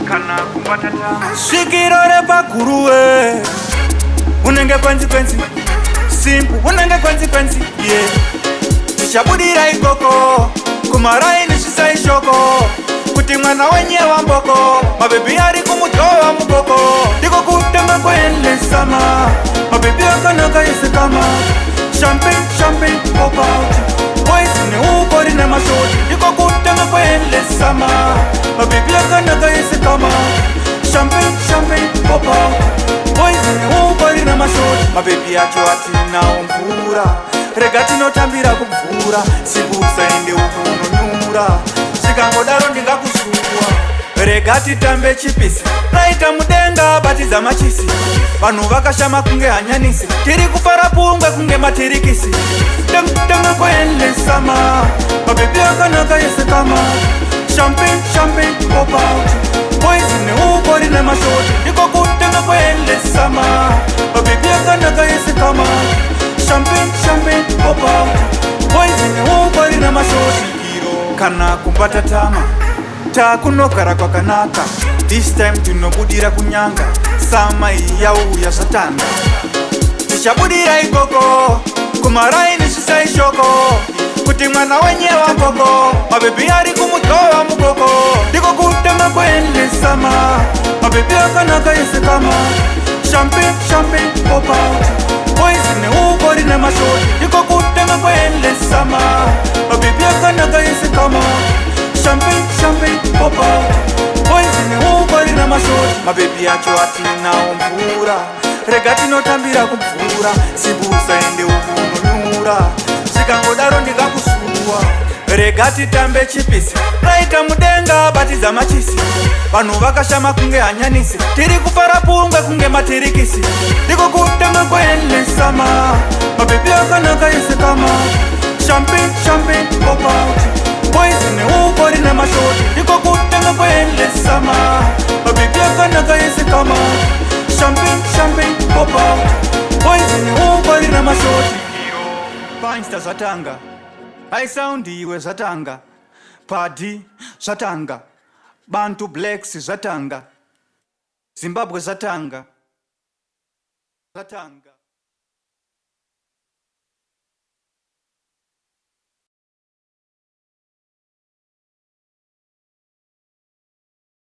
kana kumbatata Shikirore pakuruwe unenge kwenzi simple unenge kwenzi yeah tichabudira ikoko kumaraini chisaishoko kuti mwana wenye wa mboko mabebi ari kumutoa mukoko ndiko kutema kwele sama mabebi akanaka yese kama champagne pop out boys ni ukori na mashoti ndiko kutema kwele sama mabebi akanaka yese kama champagne pop out boys ni ukori na mashoti mabebi acho atina mvura regati notambira kumvura sibusa ende ukunonyura chikangodaro ndingakusuwa regati tambe chipisi raita mudenga batiza machisi vanhu vakashama kunge hanyanisi tiri kufara pungwe kunge matirikisi tanga kwaendesama mabebi akanaka yese kama champagne pop out boys neukori nemashoti ndiko kutanga kwaendesama mabebi akanaka yese kama champagne pop out boys neukori nemashoti kana kumbata tama takunogara kwakanaka this time tinobudira kunyanga sama iyauya zvatanda tichabudira ikoko kumaraini chisaishoko kuti mwana wenye wa mboko mabebi ari kumutova mukoko ndiko kutema kwaendesama mabebi akanaka yese kama champagne pop out boys neukori nemashoti ndiko kutema kwaendesama mabebi akanaka yese kama champagne pop out boys neukori nemashoti mabebi acho atina mvura regati notambira kumvura sibusa ende ukunonyura chikangodaro ndingakusuwa regati tambe chipisi raita mudenga batiza machisi vanhu vakashama kunge hanyanisi tiri kufara pungwe kunge matirikisi ndiko kutanga kwaendesama mabebi akanaka yese kama champagne pop out boys neukori nemashoti ndiko kutanga kwaendesama mabebi akanaka yese kama champagne pop out boys neukori nemashoti Painsta zatanga aisaundi zatanga padi zatanga bantu blacks zatanga Zimbabwe zatanga